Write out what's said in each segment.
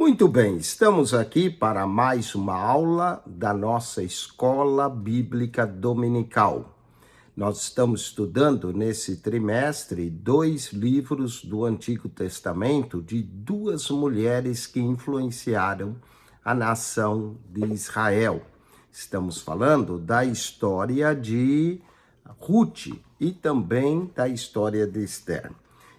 Muito bem, estamos aqui para mais uma aula da nossa Escola Bíblica Dominical. Nós estamos estudando nesse trimestre 2 livros do Antigo Testamento de duas mulheres que influenciaram a nação de Israel. Estamos falando da história de Ruth e também da história de Esther.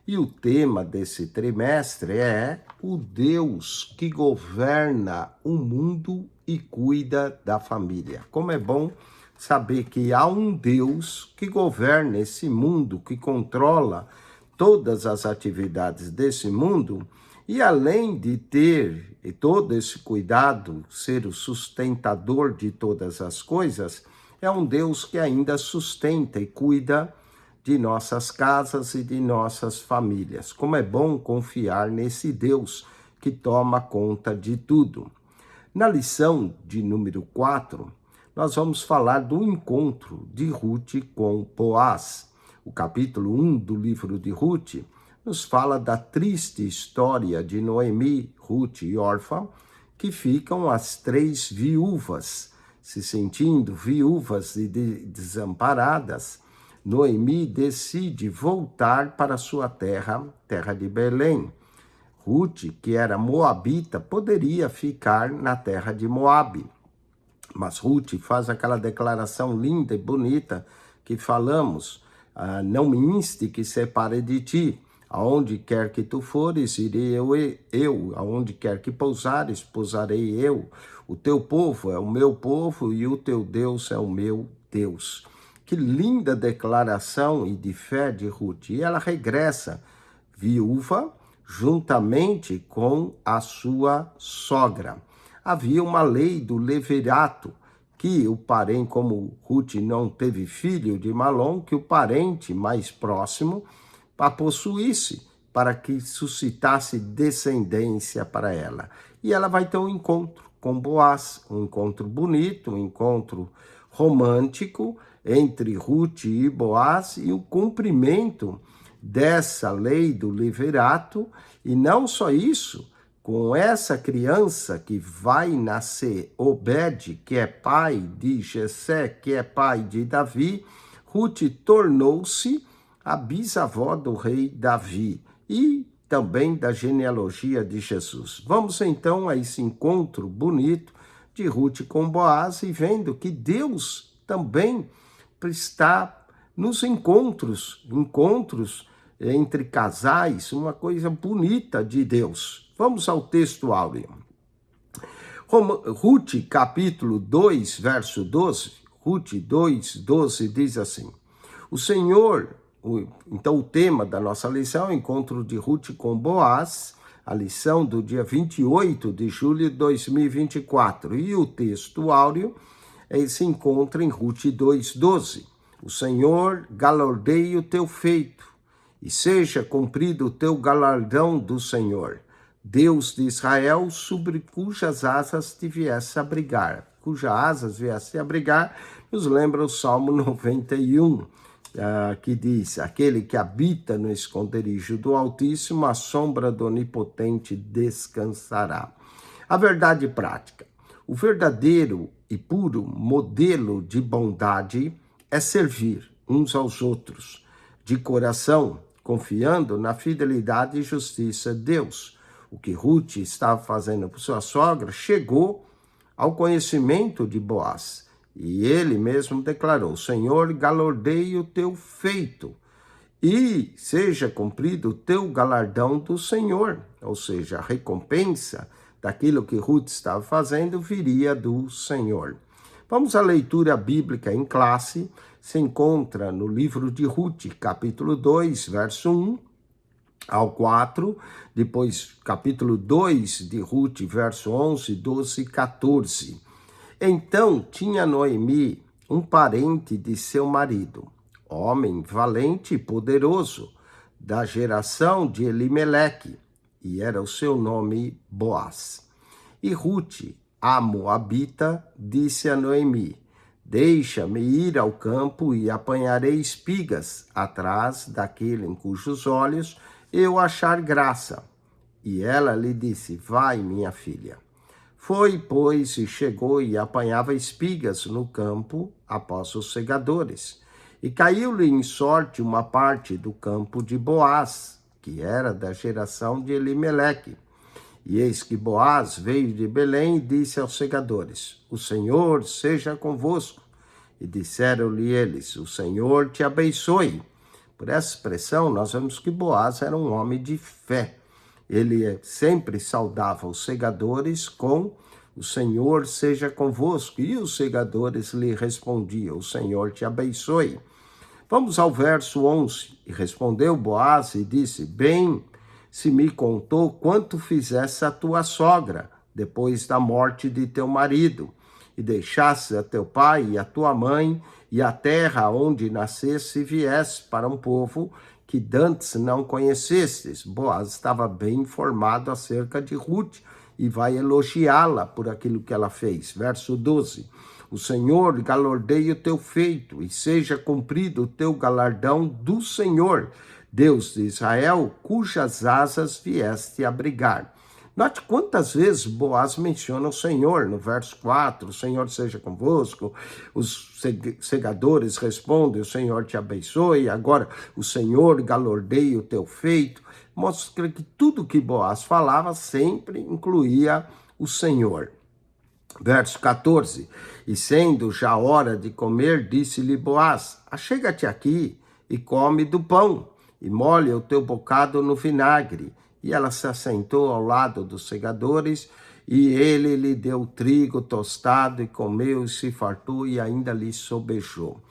E o tema desse trimestre é o Deus que governa o mundo e cuida da família. Como é bom saber que há um Deus que governa esse mundo, que controla todas as atividades desse mundo, e além de ter todo esse cuidado, ser o sustentador de todas as coisas, é um Deus que ainda sustenta e cuida de nossas casas e de nossas famílias. Como é bom confiar nesse Deus que toma conta de tudo. Na lição de número 4, nós vamos falar do encontro de Ruth com Boaz. O capítulo 1 do livro de Ruth nos fala da triste história de Noemi, Ruth e Orfa, que ficam as três viúvas, se sentindo viúvas e desamparadas. Noemi decide voltar para sua terra de Belém. Ruth, que era moabita, poderia ficar na terra de Moabe. Mas Ruth faz aquela declaração linda e bonita que falamos: não me inste que separe de ti. Aonde quer que tu fores, irei eu. Aonde quer que pousares, pousarei eu. O teu povo é o meu povo e o teu Deus é o meu Deus. Que linda declaração e de fé de Ruth. E ela regressa viúva juntamente com a sua sogra. Havia uma lei do levirato, que o parente, como Ruth não teve filho de Malom, que o parente mais próximo a possuísse, para que suscitasse descendência para ela. E ela vai ter um encontro com Boaz, um encontro bonito, um encontro romântico entre Ruth e Boaz, e o cumprimento dessa lei do levirato. E não só isso, com essa criança que vai nascer, Obed, que é pai de Jessé, que é pai de Davi, Ruth tornou-se a bisavó do rei Davi e também da genealogia de Jesus. Vamos então a esse encontro bonito de Ruth com Boaz e vendo que Deus também está nos encontros entre casais, uma coisa bonita de Deus. Vamos ao texto áureo. Ruth, capítulo 2, verso 12, Ruth 2, 12 diz assim: o Senhor, então o tema da nossa lição é o encontro de Ruth com Boaz, a lição do dia 28 de julho de 2024. E o texto áureo se encontra em Ruth 2:12. O Senhor galardeie o teu feito, e seja cumprido o teu galardão do Senhor, Deus de Israel, sobre cujas asas te viesse abrigar. Cujas asas viesse abrigar, nos lembra o Salmo 91, que diz: aquele que habita no esconderijo do Altíssimo, a sombra do Onipotente descansará. A verdade prática. O verdadeiro e puro modelo de bondade é servir uns aos outros, de coração, confiando na fidelidade e justiça de Deus. O que Ruth estava fazendo por sua sogra chegou ao conhecimento de Boaz. E ele mesmo declarou: Senhor, galardeie o teu feito e seja cumprido o teu galardão do Senhor. Ou seja, a recompensa daquilo que Ruth estava fazendo viria do Senhor. Vamos à leitura bíblica em classe. Se encontra no livro de Ruth, capítulo 2, verso 1 ao 4. Depois, capítulo 2 de Ruth, verso 11, 12 e 14. Então tinha Noemi um parente de seu marido, homem valente e poderoso, da geração de Elimeleque, e era o seu nome Boaz. E Ruth, a moabita, disse a Noemi: deixa-me ir ao campo e apanharei espigas atrás daquele em cujos olhos eu achar graça. E ela lhe disse: vai, minha filha. Foi, pois, e chegou e apanhava espigas no campo após os segadores. E caiu-lhe em sorte uma parte do campo de Boaz, que era da geração de Elimeleque. E eis que Boaz veio de Belém e disse aos segadores: o Senhor seja convosco. E disseram-lhe eles: o Senhor te abençoe. Por essa expressão, nós vemos que Boaz era um homem de fé. Ele sempre saudava os segadores com: o Senhor seja convosco. E os segadores lhe respondiam: o Senhor te abençoe. Vamos ao verso 11. E respondeu Boaz e disse: bem, se me contou quanto fizesse a tua sogra, depois da morte de teu marido, e deixasse a teu pai e a tua mãe, e a terra onde nascesse, e viesse para um povo que dantes não conhecestes. Boaz estava bem informado acerca de Ruth, e vai elogiá-la por aquilo que ela fez. Verso 12. O Senhor galardeie o teu feito, e seja cumprido o teu galardão do Senhor, Deus de Israel, cujas asas vieste abrigar. Note quantas vezes Boaz menciona o Senhor. No verso 4, o Senhor seja convosco. Os segadores respondem: o Senhor te abençoe. Agora, o Senhor galardeie o teu feito. Mostra que tudo que Boaz falava sempre incluía o Senhor. Verso 14. E sendo já hora de comer, disse-lhe Boaz: achega-te aqui e come do pão, e molha o teu bocado no vinagre. E ela se assentou ao lado dos segadores, e ele lhe deu trigo tostado, e comeu, e se fartou, e ainda lhe sobejou.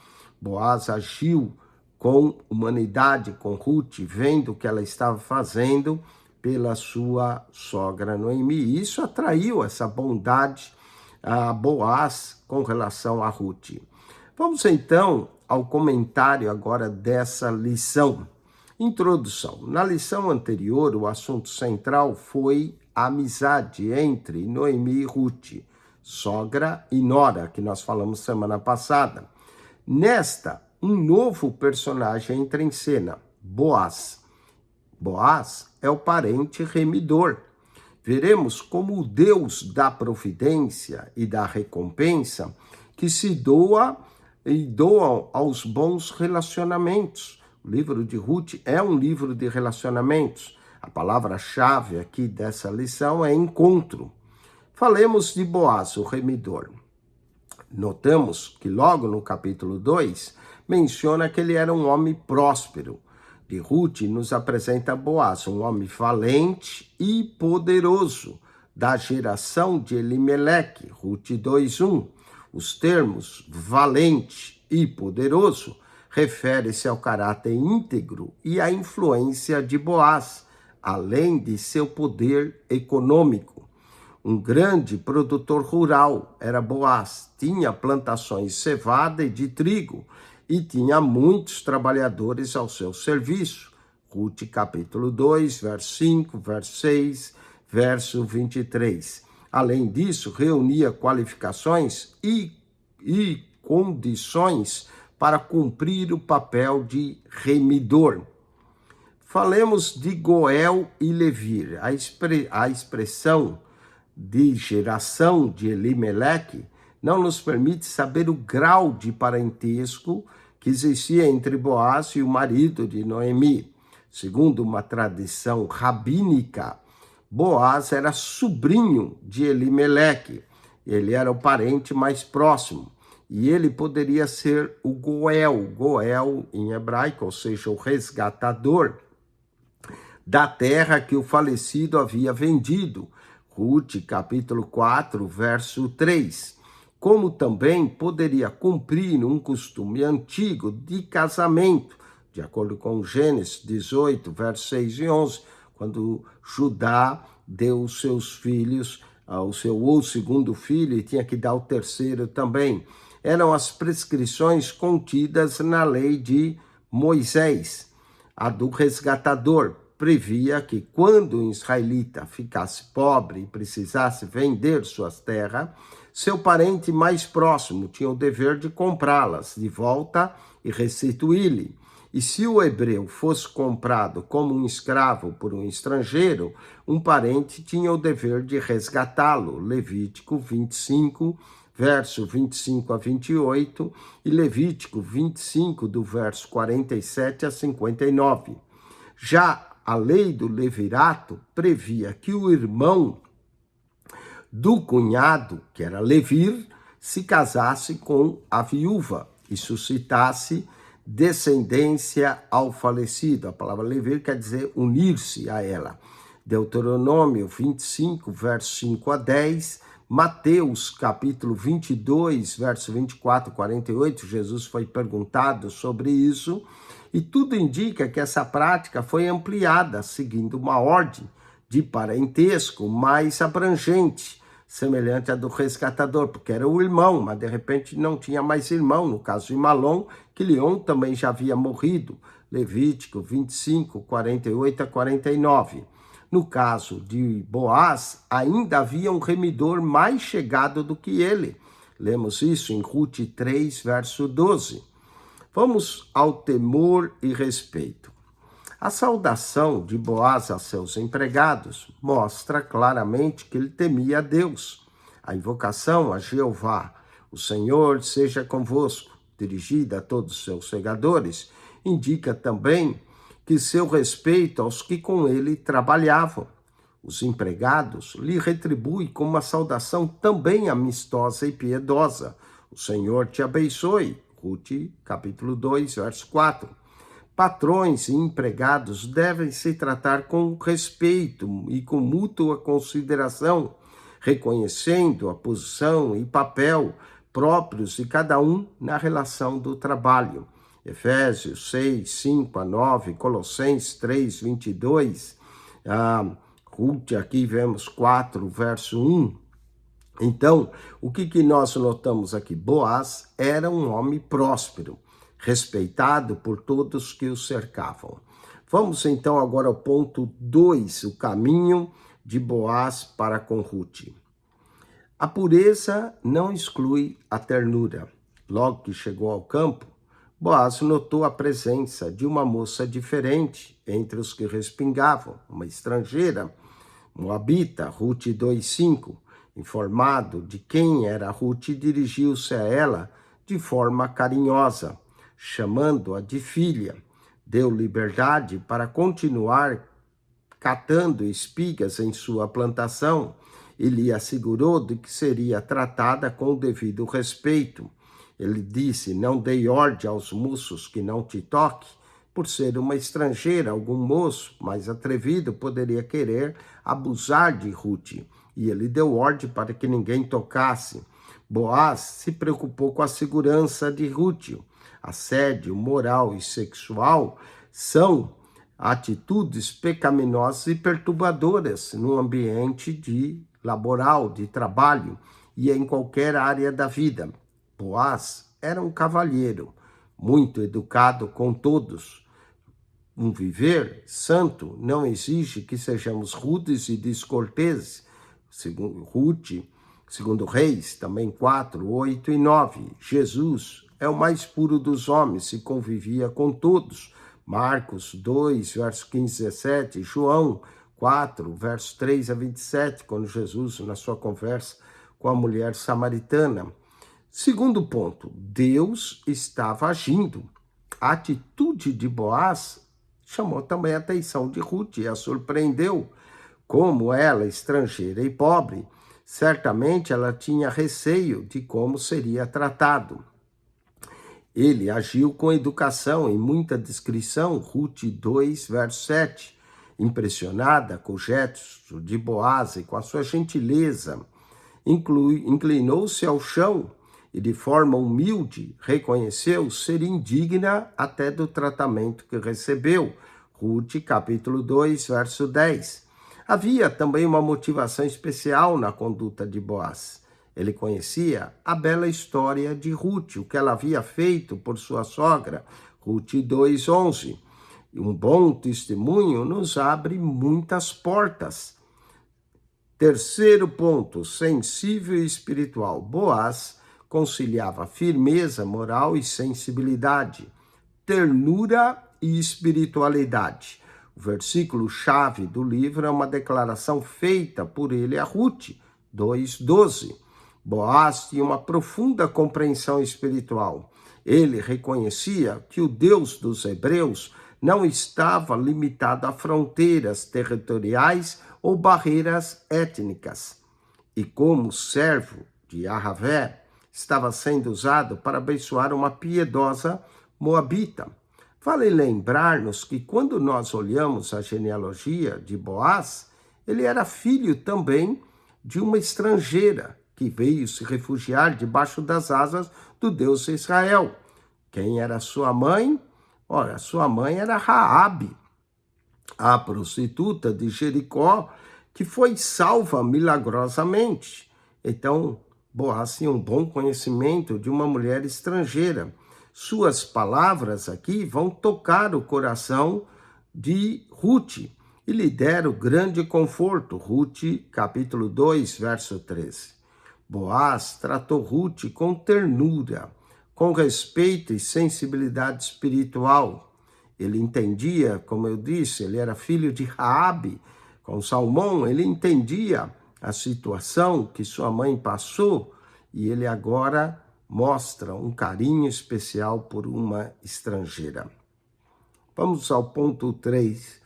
Boaz agiu com humanidade com Ruth, vendo o que ela estava fazendo pela sua sogra Noemi. E isso atraiu essa bondade a Boaz com relação a Ruth. Vamos então ao comentário agora dessa lição. Introdução. Na lição anterior, o assunto central foi a amizade entre Noemi e Ruth, sogra e nora, que nós falamos semana passada. Nesta, um novo personagem entra em cena, Boaz. Boaz é o parente remidor. Veremos como o Deus da providência e da recompensa que se doa e doa aos bons relacionamentos. O livro de Ruth é um livro de relacionamentos. A palavra-chave aqui dessa lição é encontro. Falemos de Boaz, o remidor. Notamos que logo no capítulo 2 menciona que ele era um homem próspero. De Ruth nos apresenta Boaz, um homem valente e poderoso, da geração de Elimeleque, Ruth 2:1. Os termos valente e poderoso refere-se ao caráter íntegro e à influência de Boaz, além de seu poder econômico. Um grande produtor rural era Boaz, tinha plantações de cevada e de trigo, e tinha muitos trabalhadores ao seu serviço. Ruth capítulo 2, verso 5, verso 6, verso 23. Além disso, reunia qualificações e condições para cumprir o papel de remidor. Falemos de Goel e Levir. A expressão de geração de Elimeleque não nos permite saber o grau de parentesco que existia entre Boaz e o marido de Noemi. Segundo uma tradição rabínica, Boaz era sobrinho de Elimeleque. Ele era o parente mais próximo. E ele poderia ser o Goel em hebraico, ou seja, o resgatador da terra que o falecido havia vendido. Ruth, capítulo 4, verso 3. Como também poderia cumprir um costume antigo de casamento, de acordo com Gênesis 18, versos 6 e 11, quando Judá deu os seus filhos ao seu segundo filho e tinha que dar o terceiro também. Eram as prescrições contidas na lei de Moisés. A do resgatador previa que quando um israelita ficasse pobre e precisasse vender suas terras, seu parente mais próximo tinha o dever de comprá-las de volta e restituir-lhe. E se o hebreu fosse comprado como um escravo por um estrangeiro, um parente tinha o dever de resgatá-lo. Levítico 25, verso 25 a 28, e Levítico 25, do verso 47 a 59. Já a lei do levirato previa que o irmão do cunhado, que era levir, se casasse com a viúva e suscitasse descendência ao falecido. A palavra levir quer dizer unir-se a ela. Deuteronômio 25, verso 5 a 10, Mateus capítulo 22, verso 24 a 48, Jesus foi perguntado sobre isso, e tudo indica que essa prática foi ampliada, seguindo uma ordem de parentesco mais abrangente, semelhante à do resgatador, porque era o irmão, mas de repente não tinha mais irmão. No caso de Malom, Quilion também já havia morrido. Levítico 25, 48 a 49. No caso de Boaz, ainda havia um remidor mais chegado do que ele. Lemos isso em Rute 3, verso 12. Vamos ao temor e respeito. A saudação de Boaz a seus empregados mostra claramente que ele temia a Deus. A invocação a Jeová, o Senhor seja convosco, dirigida a todos os seus segadores, indica também que seu respeito aos que com ele trabalhavam. Os empregados lhe retribuem com uma saudação também amistosa e piedosa. O Senhor te abençoe. Rute, capítulo 2, verso 4. Patrões e empregados devem se tratar com respeito e com mútua consideração, reconhecendo a posição e papel próprios de cada um na relação do trabalho. Efésios 6, 5 a 9, Colossenses 3, 22, Rute, aqui vemos 4, verso 1. Então, o que nós notamos aqui? Boaz era um homem próspero, respeitado por todos que o cercavam. Vamos então agora ao ponto 2, o caminho de Boaz para com Rute. A pureza não exclui a ternura. Logo que chegou ao campo, Boaz notou a presença de uma moça diferente entre os que respingavam, uma estrangeira, moabita, Rute 2:5. Informado de quem era Rute, dirigiu-se a ela de forma carinhosa, chamando-a de filha. Deu liberdade para continuar catando espigas em sua plantação e lhe assegurou de que seria tratada com o devido respeito. Ele disse: não dei ordem aos moços que não te toque. Por ser uma estrangeira, algum moço mais atrevido poderia querer abusar de Rute, e ele deu ordem para que ninguém tocasse. Boaz se preocupou com a segurança de Rute. Assédio moral e sexual são atitudes pecaminosas e perturbadoras no ambiente laboral, de trabalho e em qualquer área da vida. Boaz era um cavalheiro, muito educado com todos. Um viver santo não exige que sejamos rudes e descorteses. Segundo Rute, segundo Reis, também 4, 8 e 9. Jesus é o mais puro dos homens e convivia com todos. Marcos 2, verso 15 a 17. João 4, verso 3 a 27, quando Jesus, na sua conversa com a mulher samaritana. Segundo ponto, Deus estava agindo. A atitude de Boaz chamou também a atenção de Rute e a surpreendeu. Como ela, estrangeira e pobre, certamente ela tinha receio de como seria tratado. Ele agiu com educação e muita discrição, Rute 2, verso 7. Impressionada com o gesto de Boaz e com a sua gentileza, inclinou-se ao chão e de forma humilde reconheceu ser indigna até do tratamento que recebeu. Rute, capítulo 2, verso 10. Havia também uma motivação especial na conduta de Boaz. Ele conhecia a bela história de Rute, o que ela havia feito por sua sogra, Rute 2:11. Um bom testemunho nos abre muitas portas. Terceiro ponto, sensível e espiritual. Boaz conciliava firmeza moral e sensibilidade. ternura e espiritualidade. O versículo-chave do livro é uma declaração feita por ele a Ruth, 2:12. Boaz tinha uma profunda compreensão espiritual. Ele reconhecia que o Deus dos hebreus não estava limitado a fronteiras territoriais ou barreiras étnicas. E como servo de Yahvé, estava sendo usado para abençoar uma piedosa moabita. Vale lembrar-nos que quando nós olhamos a genealogia de Boaz, ele era filho também de uma estrangeira que veio se refugiar debaixo das asas do Deus Israel. Quem era sua mãe? Ora, sua mãe era Raabe, a prostituta de Jericó, que foi salva milagrosamente. Então, Boaz tinha um bom conhecimento de uma mulher estrangeira. Suas palavras aqui vão tocar o coração de Ruth e lhe deram grande conforto. Ruth, capítulo 2, verso 13. Boaz tratou Ruth com ternura, com respeito e sensibilidade espiritual. Ele entendia, como eu disse, ele era filho de Raabe. Com Salmão, ele entendia a situação que sua mãe passou e ele agora mostra um carinho especial por uma estrangeira. Vamos ao ponto 3.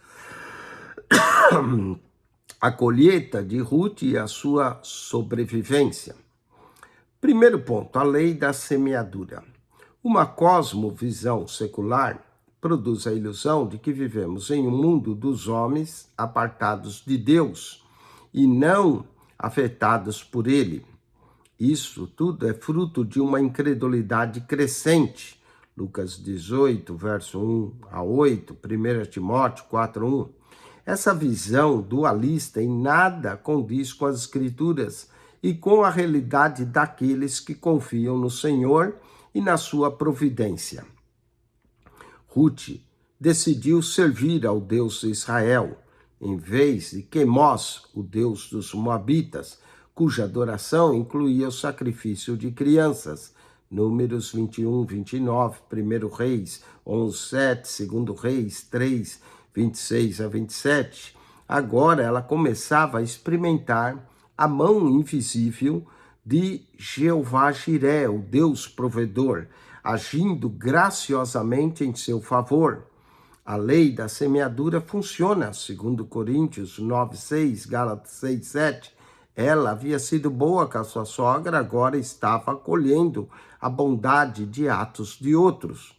A colheita de Ruth e a sua sobrevivência. Primeiro ponto, a lei da semeadura. Uma cosmovisão secular produz a ilusão de que vivemos em um mundo dos homens apartados de Deus e não afetados por ele. Isso tudo é fruto de uma incredulidade crescente. Lucas 18, verso 1 a 8, 1 Timóteo 4:1. Essa visão dualista em nada condiz com as Escrituras e com a realidade daqueles que confiam no Senhor e na sua providência. Ruth decidiu servir ao Deus de Israel, em vez de Quemós, o Deus dos Moabitas, cuja adoração incluía o sacrifício de crianças. Números 21, 29, 1 Reis 11, 7, 2 Reis 3, 26 a 27. Agora ela começava a experimentar a mão invisível de Jeová Jiré, o Deus provedor, agindo graciosamente em seu favor. A lei da semeadura funciona, segundo Coríntios 9:6, Gálatas 6:7. Ela havia sido boa com a sua sogra, agora estava colhendo a bondade de atos de outros.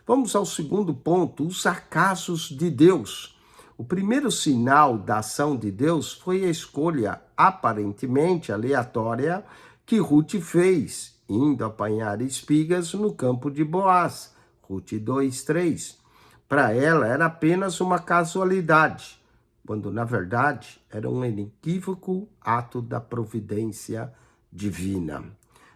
Vamos ao segundo ponto, os acasos de Deus. O primeiro sinal da ação de Deus foi a escolha aparentemente aleatória que Ruth fez, indo apanhar espigas no campo de Boaz. Ruth 2:3. Para ela era apenas uma casualidade, quando na verdade era um inequívoco ato da providência divina.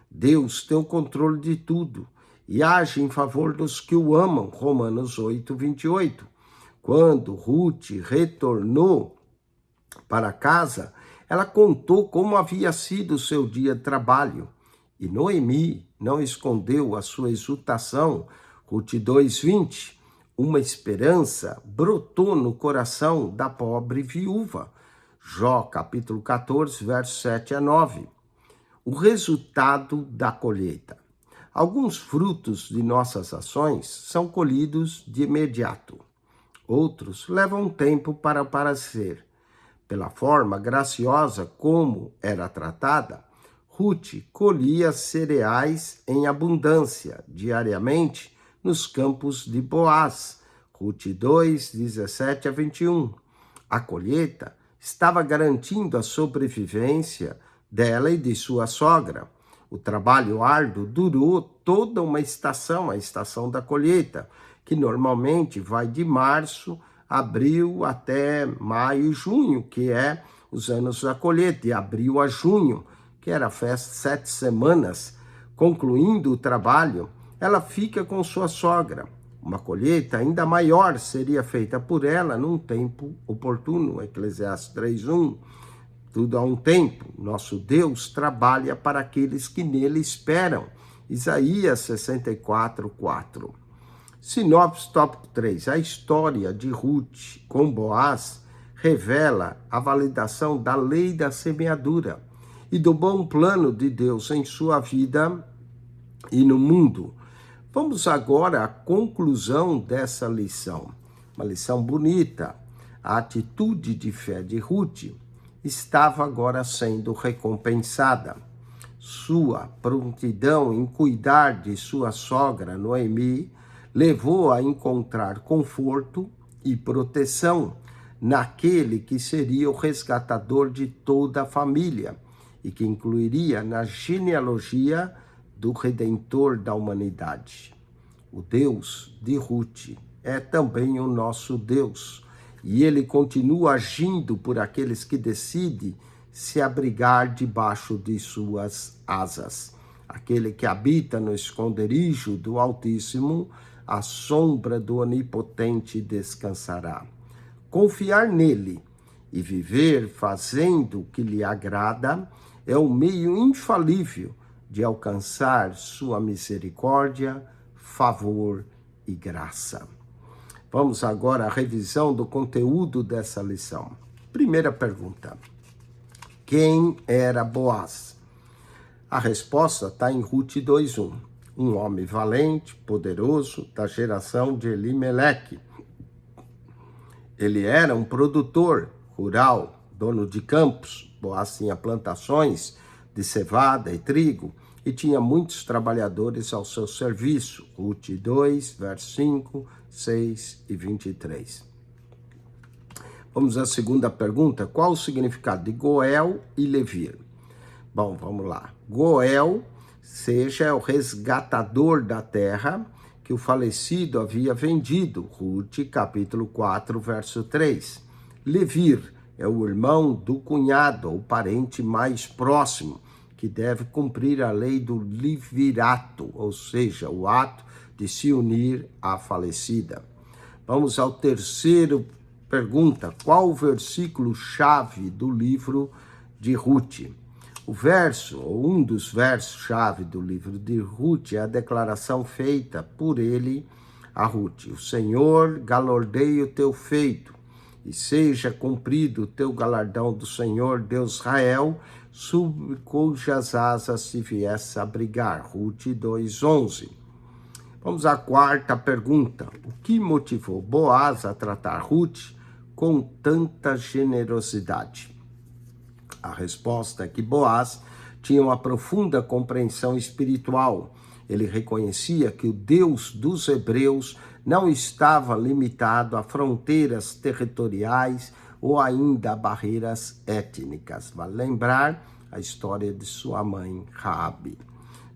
Deus tem o controle de tudo e age em favor dos que o amam. Romanos 8:28. Quando Ruth retornou para casa, ela contou como havia sido o seu dia de trabalho. E Noemi não escondeu a sua exultação. Ruth 2:20. Uma esperança brotou no coração da pobre viúva. Jó, capítulo 14, versos 7 a 9. O resultado da colheita. Alguns frutos de nossas ações são colhidos de imediato. Outros levam tempo para aparecer. Pela forma graciosa como era tratada, Ruth colhia cereais em abundância diariamente nos campos de Boaz. Ruth 2, 17 a 21. A colheita estava garantindo a sobrevivência dela e de sua sogra. O trabalho árduo durou toda uma estação, a estação da colheita, que normalmente vai de março, abril até maio e junho, que é os anos da colheita, de abril a junho, que era a festa 7 semanas. Concluindo o trabalho, ela fica com sua sogra. Uma colheita ainda maior seria feita por ela num tempo oportuno. Eclesiastes 3:1. Tudo há um tempo. Nosso Deus trabalha para aqueles que nele esperam. Isaías 64:4. Sinopse tópico 3. A história de Ruth com Boaz revela a validação da lei da semeadura e do bom plano de Deus em sua vida e no mundo. Vamos agora à conclusão dessa lição. Uma lição bonita. A atitude de fé de Ruth estava agora sendo recompensada. Sua prontidão em cuidar de sua sogra Noemi levou a encontrar conforto e proteção naquele que seria o resgatador de toda a família e que incluiria na genealogia do Redentor da humanidade. O Deus de Ruth é também o nosso Deus, e ele continua agindo por aqueles que decidem se abrigar debaixo de suas asas. Aquele que habita no esconderijo do Altíssimo, à sombra do Onipotente descansará. Confiar nele e viver fazendo o que lhe agrada é o meio infalível de alcançar sua misericórdia, favor e graça. Vamos agora à revisão do conteúdo dessa lição. Primeira pergunta: quem era Boaz? A resposta está em Ruth 2:1. Um homem valente, poderoso, da geração de Elimeleque. Ele era um produtor rural, dono de campos. Boaz tinha plantações de cevada e trigo e tinha muitos trabalhadores ao seu serviço. Ruth 2, versos 5, 6 e 23. Vamos à segunda pergunta. Qual o significado de Goel e Levir? Bom, vamos lá. Goel, seja o resgatador da terra que o falecido havia vendido. Ruth, capítulo 4, verso 3. Levir é o irmão do cunhado, o parente mais próximo, que deve cumprir a lei do livirato, ou seja, o ato de se unir à falecida. Vamos ao terceiro pergunta. Qual o versículo-chave do livro de Ruth? O verso, ou um dos versos-chave do livro de Ruth, é a declaração feita por ele a Ruth. O Senhor galardeie o teu feito, e seja cumprido o teu galardão do Senhor, Deus Israel, sob cujas asas se viesse a abrigar. Ruth 2:11. Vamos à quarta pergunta. O que motivou Boaz a tratar Ruth com tanta generosidade? A resposta é que Boaz tinha uma profunda compreensão espiritual. Ele reconhecia que o Deus dos hebreus não estava limitado a fronteiras territoriais ou ainda a barreiras étnicas. Vale lembrar a história de sua mãe, Raabe.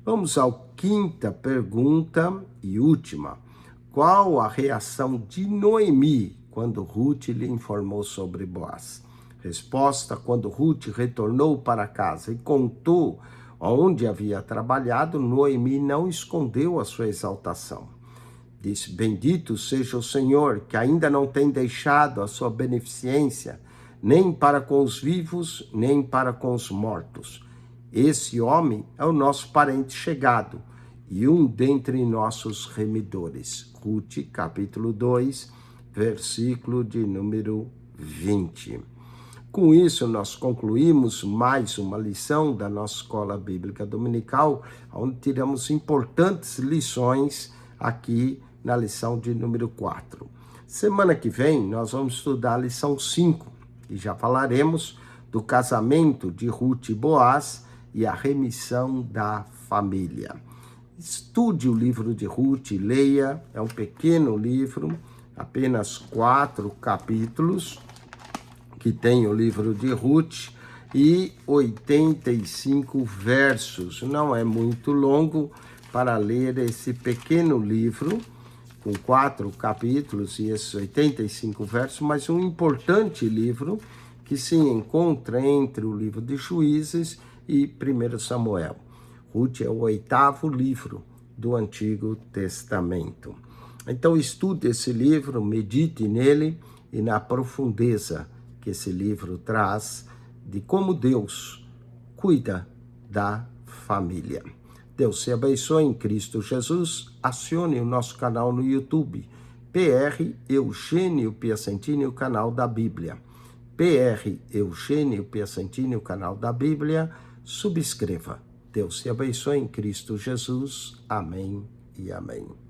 Vamos à quinta pergunta e última. Qual a reação de Noemi quando Ruth lhe informou sobre Boaz? Resposta: quando Ruth retornou para casa e contou onde havia trabalhado, Noemi não escondeu a sua exaltação. Disse: bendito seja o Senhor, que ainda não tem deixado a sua beneficência, nem para com os vivos, nem para com os mortos. Esse homem é o nosso parente chegado e um dentre nossos remidores. Ruth, capítulo 2, versículo de número 20. Com isso, nós concluímos mais uma lição da nossa Escola Bíblica Dominical, onde tiramos importantes lições aqui na lição de número 4. Semana que vem, nós vamos estudar a lição 5, e já falaremos do casamento de Ruth e Boaz e a remissão da família. Estude o livro de Ruth, leia, é um pequeno livro, apenas 4 capítulos, que tem o livro de Ruth, e 85 versos. Não é muito longo para ler esse pequeno livro, com 4 capítulos e esses 85 versos, mas um importante livro que se encontra entre o livro de Juízes e 1 Samuel. Ruth é o 8º livro do Antigo Testamento. Então estude esse livro, medite nele e na profundeza que esse livro traz de como Deus cuida da família. Deus te abençoe em Cristo Jesus. Acione o nosso canal no YouTube, PR Eugênio Piacentini, o canal da Bíblia. PR Eugênio Piacentini, o canal da Bíblia. Subscreva. Deus te abençoe em Cristo Jesus. Amém e amém.